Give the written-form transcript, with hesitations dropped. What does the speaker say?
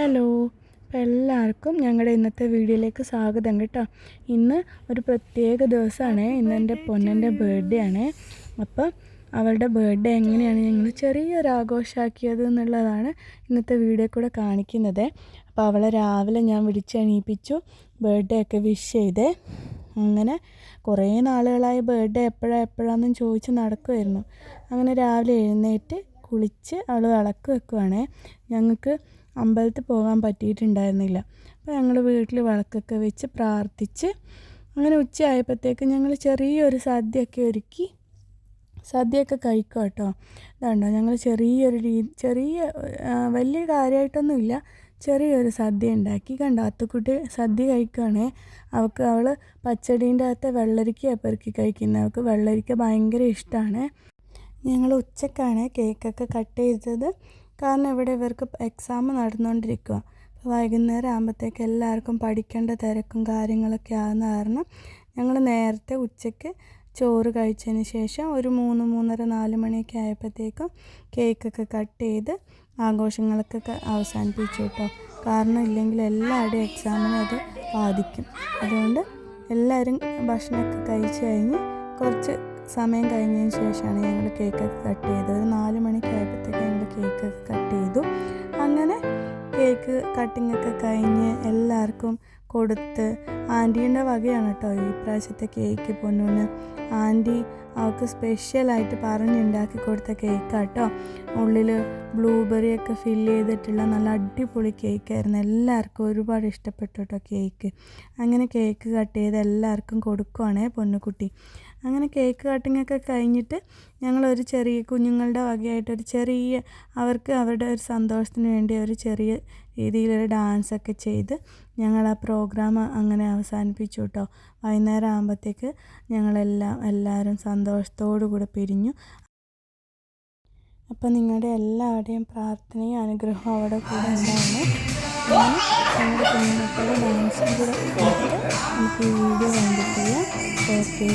Hello, അപ്പോൾ എല്ലാവർക്കും ഞങ്ങളുടെ ഇന്നത്തെ വീഡിയോയിലേക്ക് സ്വാഗതം കേട്ടോ. ഇന്ന് ഒരു പ്രത്യേക ദിവസമാണ്. ഇന്ന് എൻ്റെ പൊന്നൻ്റെ ബർത്ത്ഡേ ആണ്. അപ്പോൾ അവളുടെ ബർത്ത്ഡേ എങ്ങനെയാണ് ഞങ്ങൾ ചെറിയൊരു ആഘോഷമാക്കിയത് എന്നുള്ളതാണ് ഇന്നത്തെ വീഡിയോ കൂടെ കാണിക്കുന്നത്. അപ്പോൾ അവളെ രാവിലെ ഞാൻ വിളിച്ചെണീപ്പിച്ചു, ബർത്ത്ഡേ ഒക്കെ വിഷ് ചെയ്തേ. അങ്ങനെ കുറേ നാളുകളായി ബർത്ത്ഡേ എപ്പോഴാണെന്നും ചോദിച്ച് നടക്കുമായിരുന്നു. അങ്ങനെ രാവിലെ എഴുന്നേറ്റ് കുളിച്ച് അവൾ വിളക്ക് വെക്കുവാണേ. ഞങ്ങൾക്ക് അമ്പലത്തിൽ പോകാൻ പറ്റിയിട്ടുണ്ടായിരുന്നില്ല. അപ്പോൾ ഞങ്ങൾ വീട്ടിൽ വിളക്കൊക്കെ വെച്ച് പ്രാർത്ഥിച്ച് അങ്ങനെ ഉച്ചയായപ്പോഴത്തേക്ക് ഞങ്ങൾ ചെറിയൊരു സദ്യയൊക്കെ ഒരുക്കി. സദ്യയൊക്കെ കഴിക്കും കേട്ടോ. ഇതുണ്ടോ, ഞങ്ങൾ വലിയ കാര്യമായിട്ടൊന്നുമില്ല, ചെറിയൊരു സദ്യ ഉണ്ടാക്കി. കണ്ടോ, അത്തുക്കുട്ടി സദ്യ കഴിക്കുകയാണേ. അവൾ പച്ചടീൻ്റെ അകത്തെ വെള്ളരിക്ക പെറുക്കി കഴിക്കുന്നത്. അവൾക്ക് വെള്ളരിക്ക ഭയങ്കര ഇഷ്ടമാണ്. ഞങ്ങൾ ഉച്ചക്കാണ് കേക്കൊക്കെ കട്ട് ചെയ്തത്. കാരണം ഇവിടെ ഇവർക്ക് എക്സാം നടന്നുകൊണ്ടിരിക്കുക. അപ്പോൾ വൈകുന്നേരം ആകുമ്പോഴത്തേക്ക് എല്ലാവർക്കും പഠിക്കേണ്ട തിരക്കും കാര്യങ്ങളൊക്കെ ആകുന്ന കാരണം ഞങ്ങൾ നേരത്തെ ഉച്ചയ്ക്ക് ചോറ് കഴിച്ചതിന് ശേഷം ഒരു 3-4 മണിയൊക്കെ ആയപ്പോഴത്തേക്കും കേക്കൊക്കെ കട്ട് ചെയ്ത് ആഘോഷങ്ങളൊക്കെ അവസാനിപ്പിച്ചു കേട്ടോ. കാരണം ഇല്ലെങ്കിൽ എല്ലാവരുടെയും എക്സാമിനെ അത് ബാധിക്കും. അതുകൊണ്ട് എല്ലാവരും ഭക്ഷണമൊക്കെ കഴിച്ച് കഴിഞ്ഞ് കുറച്ച് സമയം കഴിഞ്ഞതിന് ശേഷമാണ് ഞങ്ങൾ കേക്കൊക്കെ കട്ട് ചെയ്തത്. ഒരു 4 മണിക്കായപ്പോഴത്തേക്ക് ഞങ്ങൾ കേക്കൊക്കെ കട്ട് ചെയ്തു. അങ്ങനെ കേക്ക് കട്ടിങ്ങൊക്കെ കഴിഞ്ഞ് എല്ലാവർക്കും കൊടുത്ത്. ആൻറ്റീൻ്റെ വകയാണ് കേട്ടോ ഈ പ്രാവശ്യത്തെ കേക്ക്. പൊന്നൂന് ആൻറ്റി അവൾക്ക് സ്പെഷ്യലായിട്ട് പറഞ്ഞുണ്ടാക്കി കൊടുത്ത കേക്കാട്ടോ. ഉള്ളിൽ ബ്ലൂബെറിയൊക്കെ ഫില്ല് ചെയ്തിട്ടുള്ള നല്ല അടിപൊളി കേക്കായിരുന്നു. എല്ലാവർക്കും ഒരുപാട് ഇഷ്ടപ്പെട്ടു കേട്ടോ കേക്ക്. അങ്ങനെ കേക്ക് കട്ട് ചെയ്ത് എല്ലാവർക്കും കൊടുക്കുവാണേ പൊന്നുകുട്ടി. അങ്ങനെ കേക്ക് കട്ടിങ്ങൊക്കെ കഴിഞ്ഞിട്ട് ഞങ്ങളൊരു ചെറിയ കുഞ്ഞുങ്ങളുടെ വകയായിട്ടൊരു ചെറിയ അവർക്ക് അവരുടെ ഒരു സന്തോഷത്തിന് വേണ്ടി ഒരു ചെറിയ രീതിയിലൊരു ഡാൻസൊക്കെ ചെയ്ത് ഞങ്ങൾ ആ പ്രോഗ്രാം അങ്ങനെ അവസാനിപ്പിച്ചു കേട്ടോ. വൈകുന്നേരം ആകുമ്പോഴത്തേക്ക് എല്ലാവരും സന്തോഷത്തോടു കൂടെ പിരിഞ്ഞു. അപ്പം നിങ്ങളുടെ എല്ലാവരുടെയും പ്രാർത്ഥനയും അനുഗ്രഹവും അവിടെ കൂടെ ഉണ്ടായിരുന്നു. ഞങ്ങളുടെ കുഞ്ഞുമക്കളുടെ ഡാൻസും കൂടെ നമുക്ക് ഈ വീഡിയോ കണ്ടിട്ട് ചെയ്യാം. ഓക്കെ,